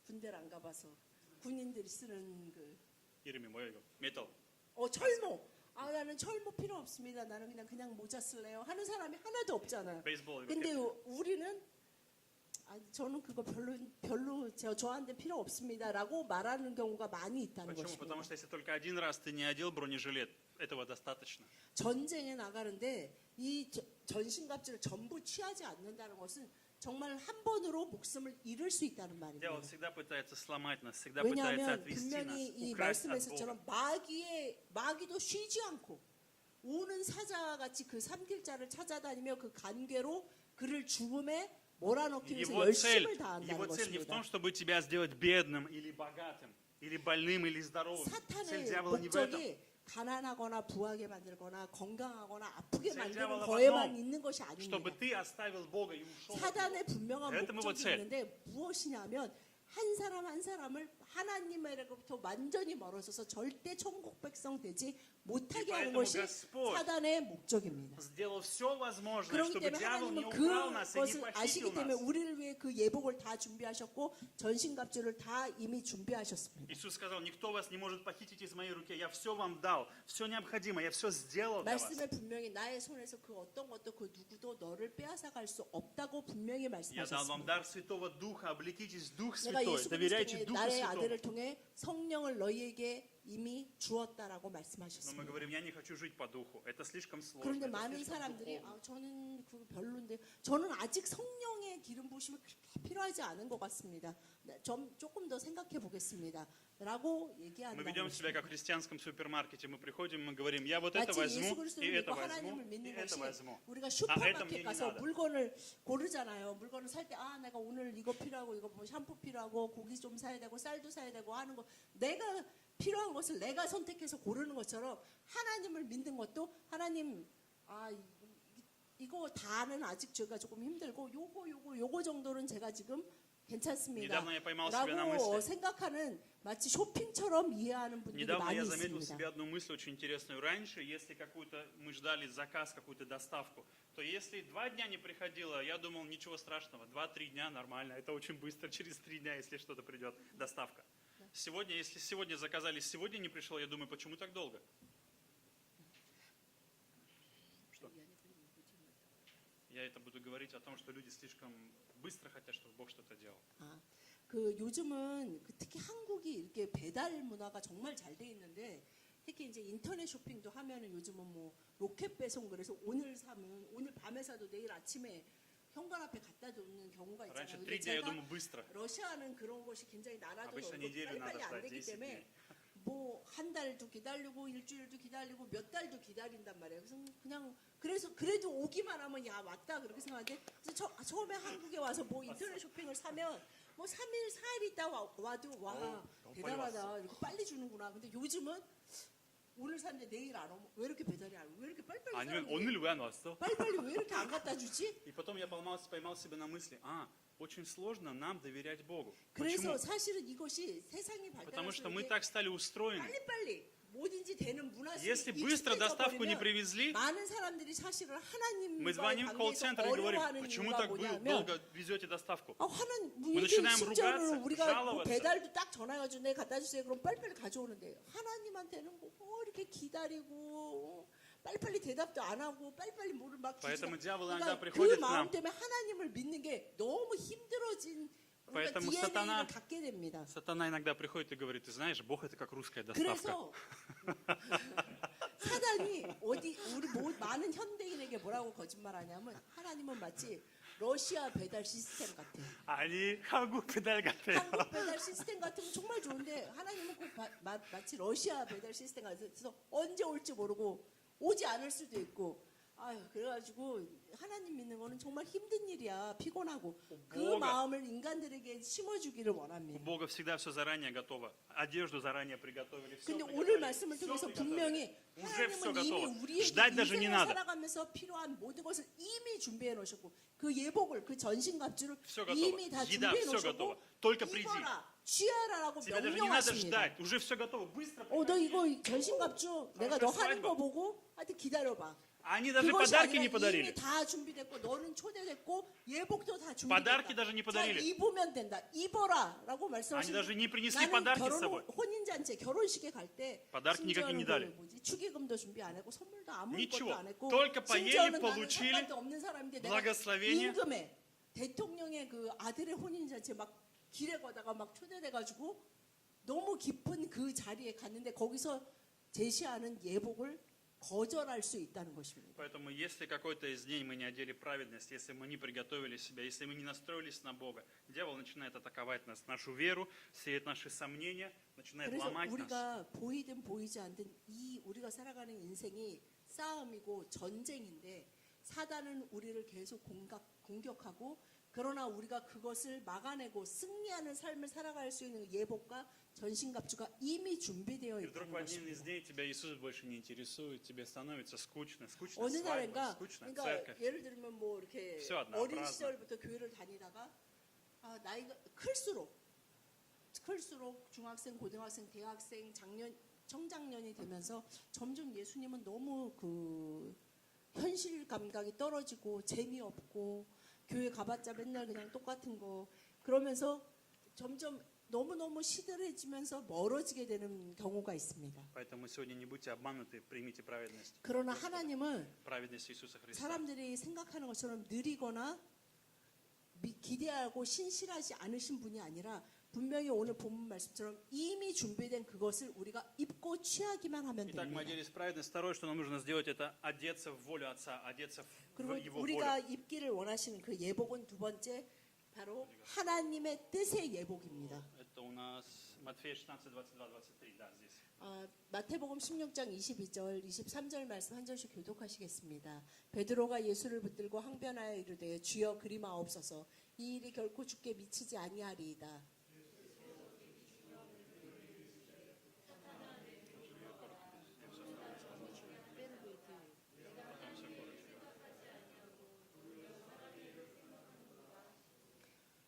군대를 안 가봐서 군인들이 쓰는 그 이름이 뭐예요 이거? 메탈. 철모. 나는 철모 필요 없습니다. 나는 그냥 모자 쓸래요. 하는 사람이 하나도 없잖아요. 베이스볼 이거. 근데 우리는 저는 그거 별로 저한테 필요 없습니다라고 말하는 경우가 많이 있다는 Почему? 것입니다. Потому что если только один раз ты не одел бронежилет, этого достаточно. 전쟁에 나가는데 이 전신갑주를 전부 취하지 않는다는 것은 정말 한 번으로 목숨을 잃을 수 있다는 말입니다. Дьявол всегда пытается сломать нас, всегда пытается 왜냐하면 отвести нас, 분명히 이 украсть от Бога. 말씀에서처럼 마귀도 쉬지 않고 오는 사자같이 그 삼킬자를 찾아다니며 그 간괴로 그를 죽음에 몰아넣기 위해서 열심을 다한다는 его цель не в 것입니다. том, чтобы тебя сделать бедным или богатым, или больным, или здоровым. Цель 사탄의 дьявола не в этом. 목적이 가난하거나 부하게 만들거나 건강하거나 아프게 цель 만드는 дьявола в 거에만 одном, 있는 것이 아닙니다. чтобы ты оставил Бога и ушел от Него. 사단의 분명한 Это его 목적이 цель. 있는데 무엇이냐면 한 사람 한 사람을 하나님으로부터 완전히 멀어져서 절대 천국 백성 되지 못하게 И 하는 поэтому 것이 Господь 사단의 목적입니다. сделал все возможное, 그렇기 чтобы 때문에 дьявол не 하나님은 украл нас и не 그것을 похитил 아시기 때문에 нас. 우리를 위해 그 예복을 다 준비하셨고 전신갑주를 다 이미 준비하셨습니다. Иисус сказал, никто вас не может похитить из моей руки, я все вам дал, все необходимое, я все сделал для вас. 말씀에 분명히 나의 손에서 그 어떤 것도 그 누구도 너를 빼앗아갈 수 없다고 분명히 Я дал вам 말씀하셨습니다. дар Святого Духа, облекитесь Дух 내가 Святой, 예수 доверяйте 그리스도의 Духу 나의 Святому. 아들을 통해 성령을 너희에게 이미 주었다라고 Но мы 말씀하셨습니다. говорим, я не хочу жить по Духу, это слишком сложно, 그런데 это 많은 слишком 사람들이 духовно. 저는 그거 별론데 저는 아직 성령의 기름 부으심이 그렇게 필요하지 않은 것 같습니다. 좀 조금 더 생각해 보겠습니다. 라고 Мы 얘기한다는 ведем себя 것입니다. как в христианском супермаркете. Мы приходим, мы говорим, я вот это 마치 예수 возьму, и 그리스도를 это 믿고 возьму, 하나님을 и 믿는 это 것이 возь무. 우리가 это 슈퍼마켓 мне не 가서 надо. 물건을 고르잖아요. 물건을 살 때 아 내가 오늘 이거 필요하고 이거 뭐 샴푸 필요하고 고기 좀 사야 되고 쌀도 사야 되고 하는 거 내가 필요한 것을 내가 선택해서 고르는 것처럼 하나님을 믿는 것도 하나님 이거 다는 아직 제가 조금 힘들고 요거 정도는 제가 지금 괜찮습니다. Недавно я поймал себя на 라고 мысли. 생각하는 마치 쇼핑처럼 이해하는 분들이 Недавно 많이 я заметил 있습니다. себе одну мысль очень интересную. Раньше, если мы ждали заказ, какую-то доставку, то если 2 дня не приходило, я думал, ничего страшного. 2-3 дня нормально, это очень быстро, через 3 дня, если что-то придет, доставка. Сегодня, если сегодня заказали, сегодня не пришло, я думаю, почему так долго? Что? Я это буду говорить о том, что люди слишком быстро хотят, чтобы Бог что-то делал. 요즘은 특히 한국이 이렇게 배달 문화가 정말 잘 돼 있는데 특히 이제 인터넷 쇼핑도 하면은 요즘은 뭐 로켓 배송 그래서 오늘 사면 오늘 밤에 사도 내일 아침에 현관 앞에 갖다 놓는 경우가 Раньше 있잖아요. 3 근데 дня, я 제가 думаю, быстро. 러시아는 그런 것이 굉장히 나라도 Обычно 넓고 неделю надо 빨리빨리 안 ждать, 되기 10 дней. 때문에 뭐 한 달도 기다리고 일주일도 기다리고 몇 달도 기다린단 말이에요. 그래서 그래도 오기만 하면 야 왔다 그렇게 생각하는데 그래서 처음에 한국에 와서 뭐 인터넷 쇼핑을 사면 뭐 3일 4일 있다 와도 와 너무 빨리 대단하다 이렇게 빨리 주는구나. 근데 요즘은 오늘 샀는데 내일 안 오면 왜 이렇게 배달이 안 와? 왜 이렇게 빨리빨리 아니면 사람들이 오늘 왜 안 왔어? 빨리빨리 왜 이렇게 안 갖다 주지? И потом я поймал себя на мысли, очень сложно нам доверять Богу. 그래서 Почему? 사실은 이것이 세상이 Потому что 발달할수록 мы так стали устроены. 빨리빨리 뭐든지 되는 문화 Если 속에 быстро 익숙해져 доставку не 버리면 привезли, 많은 사람들이 사실은 мы 하나님과의 звоним в 관계에서 колл-центр и говорим, 어려워하는 почему 이유가 так 뭐냐면 долго везете доставку? 하나님 Мы 이게 начинаем 심지어는 ругаться, 우리가 뭐 жаловаться. 배달도 딱 전화해가지고 내 갖다 주세요 그럼 빨리빨리 가져오는데 하나님한테는 뭐 이렇게 기다리고 빨리빨리 대답도 안 하고 빨리빨리 뭐를 막 주지 Поэтому дьявол 그러니까 иногда 그 приходит к 마음 нам. 때문에 하나님을 믿는 게 너무 힘들어진 우리가 Поэтому DNA를 сатана- 갖게 됩니다. Сатана иногда приходит и говорит, ты знаешь, Бог это как русская доставка. 그래서 사단이 우리 많은 현대인에게 뭐라고 거짓말하냐면 하나님은 마치 러시아 배달 시스템 같아요. Они 한국 배달 같아요. 한국 배달 시스템 같으면 정말 좋은데 하나님은 꼭 마치 러시아 배달 시스템 같아서 그래서 언제 올지 모르고 오지 않을 수도 있고 그래가지고 하나님 믿는 거는 정말 힘든 일이야 피곤하고 그 뭐가- 마음을 인간들에게 심어주기를 У 원합니다. Бога всегда все заранее готово. Одежду заранее приготовили. Все 근데 오늘 приготовили, 말씀을 всё 통해서 приготовили. 분명히 Уже все 하나님은 이미 готово. 우리에게 Ждать даже не 인생을 надо. 살아가면서 필요한 모든 것을 이미 준비해 놓으셨고 그 예복을 그 전신갑주를 Всё готово. 이미 다 Еда, 준비해 всё 놓으셨고 готово. Только приди. 입어라 취하라라고 Тебя даже не надо 명령하십니다. ждать. Уже все готово. Быстро 너 приходи. 이거 전신갑주 내가 너 하는 거 보고 하여튼 기다려봐. Они даже 그것이 подарки 아니라 не подарили. 이미 다 준비됐고 너는 초대됐고 예복도 다 Подарки 준비됐다. даже не 자 подарили. 입으면 된다. 입어라라고 Они 말씀하시는 даже не принесли 나는 подарки с собой. 혼인잔치 결혼식에 갈 때 Подарки никакие не дали. 축의금도 준비 안 했고 선물도 아무것도 Ничего. 안 했고 Только поели, 심지어는 나는 получили 상관도 없는 사람인데 내가 благословение. 임금에 대통령의 그 아들의 혼인잔치에 막 길에 가다가 막 초대돼가지고 너무 기쁜 그 자리에 갔는데 거기서 제시하는 예복을 거절할 수 있다는 것입니다. Поэтому, если какой-то из дней мы не одели праведность, если мы не приготовили себя, если мы не настроились на Бога, дьявол начинает атаковать нас, нашу веру, сеет наши сомнения, начинает 그래서 ломать нас. 우리가 보이든 보이지 않든 이 우리가 살아가는 인생이 싸움이고 전쟁인데 사단은 우리를 계속 공격하고 그러나 우리가 그것을 막아내고 승리하는 삶을 살아갈 수 있는 예복과 전신갑주가 이미 준비되어 И вдруг 있다는 в один из 것입니다. дней тебя Иисус больше не интересует, тебе становится скучно, скучная 어느 свадьба, 날인가 скучная 그러니까 церковь. 예를 들면 뭐 이렇게 все одно, 어린 праздно. 시절부터 교회를 다니다가 나이가 클수록 중학생, 고등학생, 대학생, 작년 청장년이 되면서 점점 예수님은 너무 그 현실 감각이 떨어지고 재미없고 교회 가봤자 맨날 그냥 똑같은 거 그러면서 점점 너무너무 시들해지면서 멀어지게 되는 경우가 있습니다. Поэтому сегодня не будьте обмануты, примите праведность. 그러나 하나님은 Праведность Иисуса Христа. 사람들이 생각하는 것처럼 느리거나 기대하고 신실하지 않으신 분이 아니라 분명히 오늘 본문 말씀처럼 이미 준비된 그것을 우리가 입고 취하기만 하면 Итак, мы 됩니다. оделись в праведность. Второе, что нам нужно сделать, это одеться в волю Отца, одеться в 그리고 Его 우리가 волю. 입기를 원하시는 그 예복은 두 번째 바로 하나님의 뜻의 예복입니다. Это у нас Матфея 16, 22, 23, да, здесь. 마태복음 16장 22절, 23절 말씀 한 절씩 교독하시겠습니다. 베드로가 예수를 붙들고 항변하여 이르되 주여 그리마옵소서 이 일이 결코 주께 미치지 아니하리이다.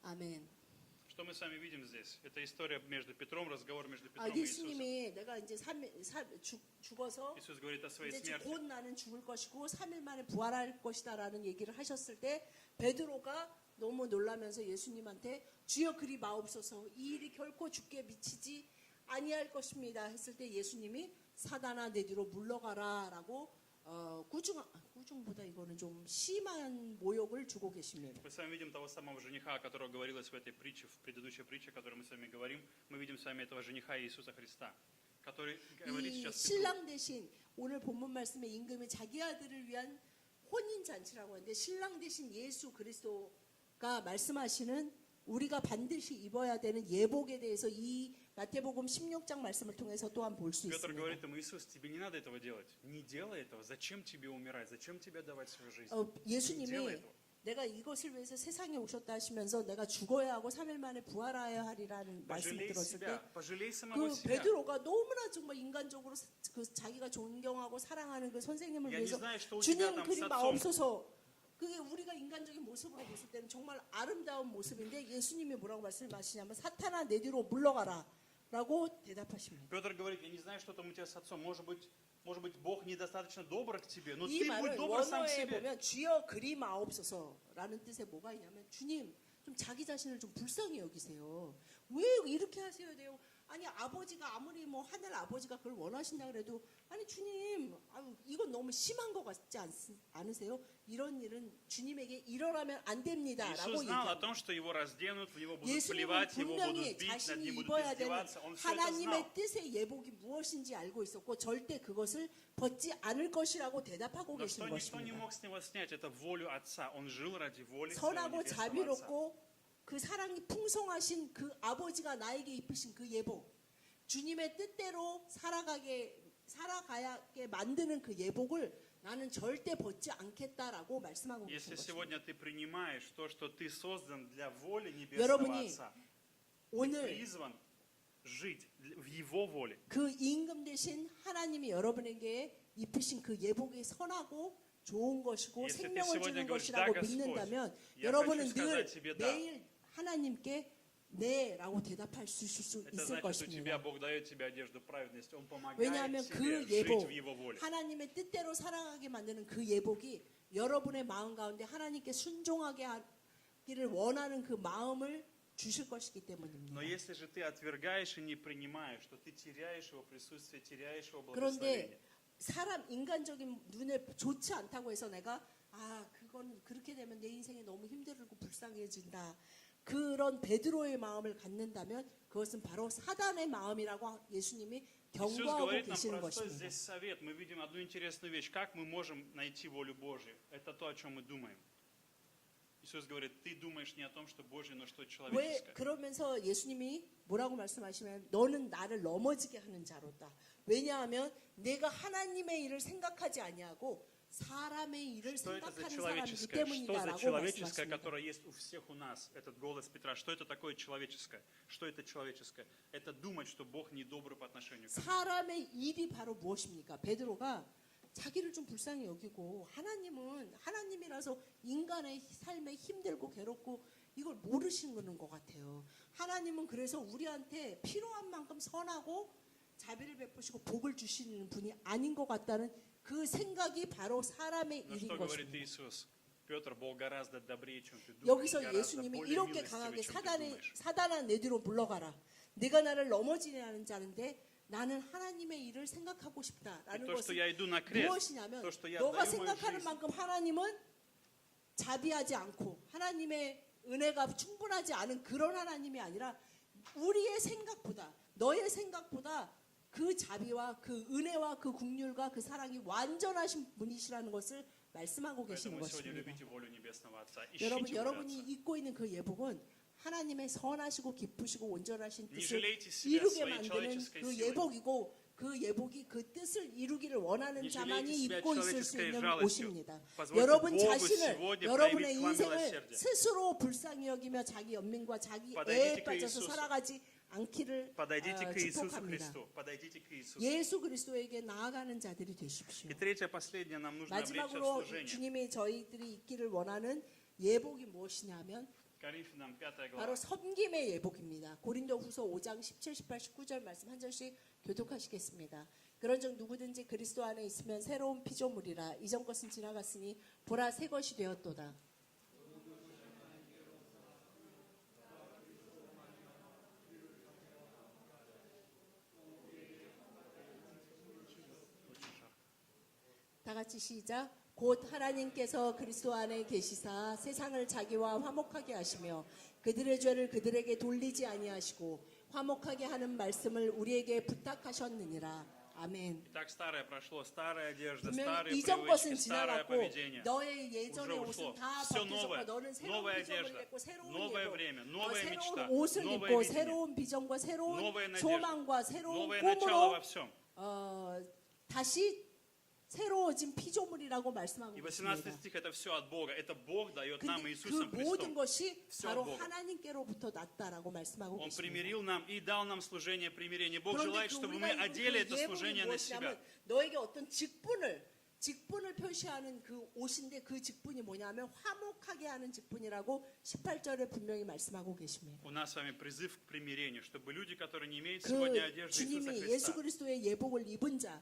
아멘. Что мы с вами видим здесь? Это история между Петром, разговор между Петром и Иисусом. 예수님이 내가 이제 죽어서 Иисус говорит о своей 이제 смерти. 곧 나는 죽을 것이고 3일 만에 부활할 것이다라는 얘기를 하셨을 때 베드로가 너무 놀라면서 예수님한테 주여 그리 마옵소서 이 일이 결코 주께 미치지 아니할 것입니다 했을 때 예수님이 사단아 내 뒤로 물러가라라고 꾸중보다 이거는 좀 심한 모욕을 주고 계십니다. Мы с вами видим того самого жениха, о котором говорилось в этой притче, в предыдущей притче, о которой мы с вами говорим. Мы видим с вами этого жениха Иисуса Христа, который говорит 이 сейчас Петру. 신랑 대신 오늘 본문 말씀의 임금이 자기 아들을 위한 혼인 잔치라고 하는데 신랑 대신 예수 그리스도가 말씀하시는 우리가 반드시 입어야 되는 예복에 대해서 이 마태복음 16장 말씀을 통해서 또한 볼 수 Петр 있습니다. говорит ему: Иисус, тебе не надо этого делать. Не делай этого. Зачем тебе умирать? Зачем тебе давать свою жизнь? Не делай 예수님이 этого. 내가 이것을 위해서 세상에 오셨다 하시면서 내가 죽어야 하고 3일 만에 부활하여야 하리라는 말씀을 Пожалей 들었을 때 себя. Пожалей самого 그 себя. 베드로가 너무나 정말 인간적으로 그 자기가 존경하고 사랑하는 그 선생님을 Я не 위해서 знаю, что у тебя 주님 там с 그리 отцом. 마옵소서 그게 우리가 인간적인 모습으로 봤을 때는 정말 아름다운 모습인데 예수님이 뭐라고 말씀하시냐면 사탄아 내 뒤로 물러가라 라고 대답하십니다. Петр говорит: я не знаю, что там у тебя с отцом. Может быть, Бог недостаточно добр к тебе, но 이 ты будь 말을 добр сам к 원어에 себе. 보면 주여 그리 마옵소서라는 뜻에 뭐가 있냐면 주님 좀 자기 자신을 좀 불쌍히 여기세요. 왜 이렇게 하셔야 돼요? 아니 아버지가 아무리 뭐 하늘 아버지가 그걸 원하신다 그래도 아니 주님 이건 너무 심한 것 같지 않으세요? 이런 일은 주님에게 일어나면 안 됩니다라고 Иисус знал о 얘기합니다. том, что его разденут, в него будут 예수님은 плевать, его будут 분명히 бить, над 자신이 ним будут 입어야 되는 издеваться. Он все это знал. 하나님의 뜻의 예복이 무엇인지 알고 있었고 절대 그것을 벗지 않을 것이라고 대답하고 Но 계신 что никто не 것입니다. мог с него снять, это волю Отца. Он жил ради воли своего 선하고 небесного Отца. 자비롭고 그 사랑이 풍성하신 그 아버지가 나에게 입히신 그 예복 주님의 뜻대로 살아가게 만드는 그 예복을 나는 절대 벗지 않겠다라고 말씀하고 계신 Если 것입니다. сегодня ты принимаешь то, что ты создан для воли небесного 여러분이 Отца, ты 오늘 призван жить в Его воле. 그 임금 대신 하나님이 여러분에게 입히신 그 예복이 선하고 좋은 것이고 Если ты 생명을 сегодня 주는 говоришь, 것이라고 да, Господь, 믿는다면 я 여러분은 хочу 늘 сказать тебе да. 매일 하나님께 네라고 대답할 수 Это 있을 значит, у тебя 것입니다. Бог дает тебе одежду праведности, Он помогает 왜냐하면 тебе 그 жить 예복, в Его воле. 하나님의 뜻대로 살아가게 만드는 그 예복이 여러분의 마음 가운데 하나님께 순종하게 하기를 원하는 그 마음을 주실 것이기 때문입니다. Но если же ты отвергаешь и не принимаешь, то ты теряешь Его присутствие, теряешь Его 그런데 благословение. 사람 인간적인 눈에 좋지 않다고 해서 내가 그건 그렇게 되면 내 인생이 너무 힘들고 불쌍해진다. 그런 베드로의 마음을 갖는다면 그것은 바로 사단의 마음이라고 예수님이 Иисус 경고하고 говорит нам 계시는 простой 것입니다. здесь совет. Мы видим одну интересную вещь. Как мы можем найти волю Божью? Это то, о чем мы думаем. Иисус говорит: ты думаешь не о том, что Божье, но что 왜 человеческое. 그러면서 예수님이 뭐라고 말씀하시면 너는 나를 넘어지게 하는 자로다. 왜냐하면 내가 하나님의 일을 생각하지 아니하고 사람의 일을 Что это за 생각하는 사람이기 человеческое? Что за 때문이다라고 человеческое, 말씀하십니다. которое есть у всех у нас? Этот голос Петра. Что это такое человеческое? Что это человеческое? Это думать, что Бог недобрый по отношению к нам. 사람의 일이 바로 무엇입니까? 베드로가 자기를 좀 불쌍히 여기고 하나님은 하나님이라서 인간의 삶에 힘들고 괴롭고 이걸 모르시는 것 같아요. 하나님은 그래서 우리한테 필요한 만큼 선하고 자비를 베푸시고 복을 주시는 분이 아닌 것 같다는 그 생각이 바로 사람의 Но 일인 что говорит 것입니다. Иисус? Петр был гораздо добрее, чем ты думаешь, 여기서 гораздо 예수님이 более 이렇게 милостивый, 강하게 чем ты думаешь. 사단아 내 뒤로 물러가라. 네가 나를 넘어지게 하는 자인데 나는 하나님의 일을 생각하고 И 싶다라는 то, что 것은 я иду на крест, 무엇이냐면 то, что я 너가 отдаю мою 생각하는 жизнь, 만큼 하나님은 자비하지 않고 하나님의 은혜가 충분하지 않은 그런 하나님이 아니라 우리의 생각보다 너의 생각보다 그 자비와 그 은혜와 그 긍휼과 그 사랑이 완전하신 분이시라는 것을 말씀하고 계시는 поэтому сегодня 것입니다. любите волю Небесного Отца. 여러분, Ищите волю 여러분이 Отца. 입고 있는 그 예복은 하나님의 선하시고 기쁘시고 온전하신 Не 뜻을 жалейте себя 이루게 своей 만드는 человеческой 그 силой. 예복이고 그 예복이 그 뜻을 이루기를 원하는 Не 자만이 жалейте себя 입고 있을 수 человеческой 있는 жалостью. 옷입니다. Позвольте 여러분 Богу 자신을 сегодня 여러분의 проявить к вам 인생을 милосердие. 스스로 불쌍히 여기며 자기 연민과 자기 Подойдите 애에 к 빠져서 Иисусу. 살아가지 않기를 Подойдите к Иисусу 축복합니다. Христу. Подойдите к Иисусу. 예수 그리스도에게 나아가는 자들이 되십시오. И третье, последнее, нам нужно облечься в 마지막으로 служение. 주님이 저희들이 입기를 원하는 예복이 무엇이냐면 Коринфянам 5 바로 глава. 섬김의 예복입니다. 고린도후서 5장 17, 18, 19절 말씀 한 절씩 교독하시겠습니다. 그런즉 누구든지 그리스도 안에 있으면 새로운 피조물이라 이전 것은 지나갔으니 보라 새 것이 되었도다. 다 같이 시작. 곧 하나님께서 그리스도 안에 계시사 세상을 자기와 화목하게 하시며 그들의 죄를 그들에게 돌리지 아니하시고 화목하게 하는 말씀을 우리에게 부탁하셨느니라. 아멘. Итак, старое прошло, старая одежда, 분명히 старые 이전 привычки, 것은 старое 지나갔고 поведение. 너의 예전의 уже 옷은 ушло. 다 Все 벗겨졌고 новое, 너는 새로운 новая 비전을 одежда, 입고 새로운 новое 예복, время, новая 새로운 мечта, 옷을 новое 입고 видение, 새로운 비전과 새로운 новая надежда, 소망과 새로운 новое начало 꿈으로 во всем. 다시 새로워진 피조물이라고 말씀하고 И 18 있습니다. стих это все от Бога. Это Бог дает нам 근데 그 Иисусом 모든 Христом. 것이 Всё 바로 от Бога. 하나님께로부터 났다라고 말씀하고 Он 계십니다. примирил нам и дал нам служение примирения. Бог 그런데 желает, 그 чтобы 우리가 мы 입은 одели 그 это 예복이 служение на себя. 무엇이냐면 너에게 어떤 직분을 표시하는 그 옷인데 그 직분이 뭐냐면 화목하게 하는 직분이라고 18절에 분명히 말씀하고 계십니다. У нас с вами призыв к примирению, чтобы люди, которые не имеют 그 сегодня одежды Иисуса 주님이 예수 Христа, 그리스도의 예복을 입은 자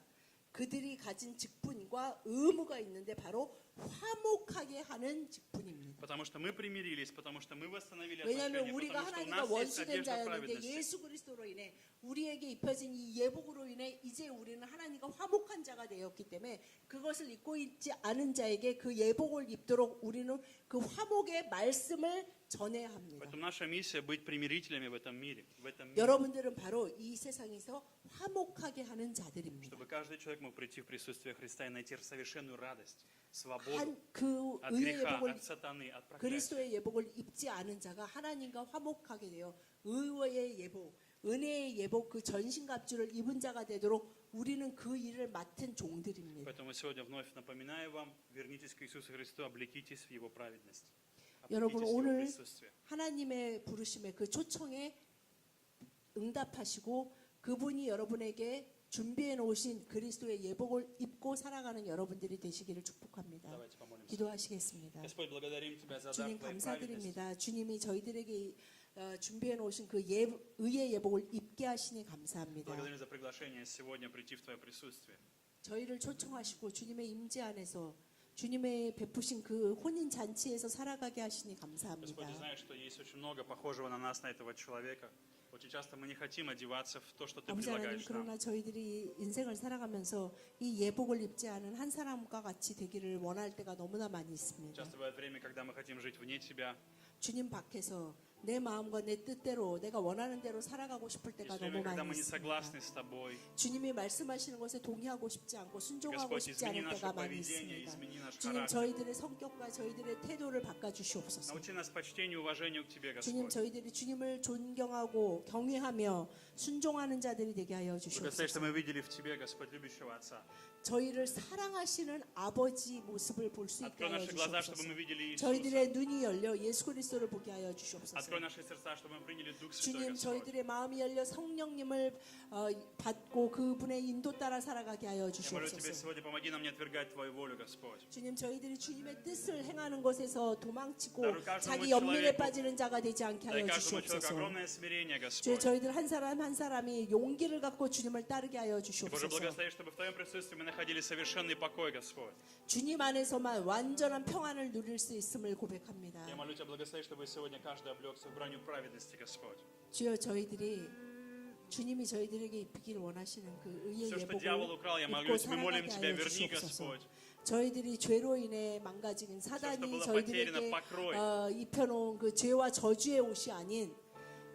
그들이 가진 직분과 의무가 있는데 바로 화목하게 하는 직분입니다. потому что мы примирились, потому что мы восстановили 왜냐하면 отношения, 우리가 потому что у 하나님과 нас есть 원수된 одежда 자였는데 праведности. 예수 그리스도로 인해 우리에게 입혀진 이 예복으로 인해 이제 우리는 하나님과 화목한 자가 되었기 때문에 그것을 입고 있지 않은 자에게 그 예복을 입도록 우리는 그 화목의 말씀을 전해야 합니다. Поэтому наша миссия быть примирителями в этом мире. 여러분들은 바로 이 세상에서 화목하게 하는 자들입니다. Чтобы каждый человек мог прийти в присутствие Христа и найти совершенную радость, свободу 한 그 от 의의 греха, 예복을 от сатаны, от проклятия. 그리스도의 예복을 입지 않은 자가 하나님과 화목하게 되어 의의 예복, 은혜의 예복 그 전신갑주를 입은 자가 되도록 우리는 그 일을 맡은 종들입니다. Поэтому сегодня вновь напоминаю вам, вернитесь к Иисусу Христу, облекитесь в Его праведность. 여러분 Облекитесь в Его 오늘 присутствие. 하나님의 부르심에 그 초청에 응답하시고 그분이 여러분에게 준비해 놓으신 그리스도의 예복을 입고 살아가는 여러분들이 되시기를 축복합니다. Давайте помолимся. 기도하시겠습니다. Господь, благодарим Тебя за дар 주님 Твоей праведности. 감사드립니다. 주님이 저희들에게 준비해 놓으신 그 의의 예복을 입게 하시니 감사합니다. Благодарим за приглашение сегодня прийти в Твое присутствие. 저희를 초청하시고 주님의 임재 안에서 주님의 베푸신 그 혼인 잔치에서 살아가게 하시니 Господь, 감사합니다. ты знаешь, что есть очень много похожего на нас, на этого человека. Очень часто мы не хотим одеваться в то, что Ты 아버지 하나님, предлагаешь нам. 그러나 저희들이 인생을 살아가면서 이 예복을 입지 않은 한 사람과 같이 되기를 원할 때가 너무나 많이 있습니다. Часто бывает время, когда мы хотим жить вне Тебя. 주님 밖에서 내 마음과 내 뜻대로 내가 원하는 대로 살아가고 싶을 때가 Есть 너무 время, когда 많이 мы не 있습니다. согласны с Тобой. 주님이 말씀하시는 것에 동의하고 싶지 않고 순종하고 Господь, 싶지 измени 않을 наше 때가 많이 поведение, 있습니다. измени наш 주님 характер. 저희들의 성격과 저희들의 태도를 바꿔주시옵소서. Научи нас почтению и уважению к Тебе, 주님 Господь. 저희들이 주님을 존경하고 경외하며 순종하는 자들이 되게 하여 Благослови, что 주시옵소서. мы видели в Тебе, Господь, любящего Отца. 저희를 사랑하시는 아버지 모습을 볼 수 있게 Открой 하여 наши глаза, чтобы 주시옵소서. мы видели Иисуса. 저희들의 눈이 열려 예수 그리스도를 보게 하여 주시옵소서. Раскрой наши сердца, чтобы мы приняли Дух Святой, 주님, Господь. 저희들의 마음이 열려 성령님을 받고 그분의 인도 따라 살아가게 하여 Я молю Тебя 주시옵소서. сегодня, помоги нам не отвергать Твою волю, Господь. 주님, 저희들이 주님의 뜻을 행하는 것에서 도망치고 나를 каждому 자기 연민에 человеку, 빠지는 자가 되지 않게 Дай 하여 каждому человеку 주시옵소서. огромное смирение, 주여, Господь. 저희들 한 사람 한 사람이 용기를 갖고 주님을 따르게 하여 И, Боже, 주시옵소서. благослови, чтобы в Твоем присутствии мы находили совершенный покой, Господь. 주님 안에서만 완전한 평안을 누릴 수 있음을 고백합니다. Я молю Тебя, благослови, чтобы сегодня каждый облегся в броню праведности, Господь. 주여, 저희들이 주님이 저희들에게 입히기를 원하시는 그 의의 Все, что дьявол 예복을 украл, я молю 입고 Тебя, молим 살아가게 Тебя, 하여 верни, 주시옵소서. Господь. 저희들이 죄로 인해 망가진 사단이 было 저희들에게 потеряно, покрой. 입혀놓은 그 죄와 저주의 옷이 아닌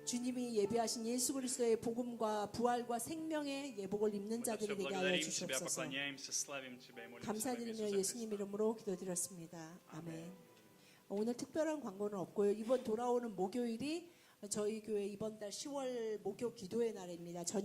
주님이 예비하신 예수 그리스도의 복음과 부활과 생명의 예복을 입는 Мы за 자들이 все 되게 하여 благодарим Тебя, 주시옵소서. поклоняемся, славим Тебя и молимся во имя 감사드리며 Иисуса 예수님 Христа. 이름으로 기도드렸습니다. 아멘. 오늘 특별한 광고는 없고요. 이번 돌아오는 목요일이 저희 교회 이번 달 10월 목요 기도의 날입니다. 저녁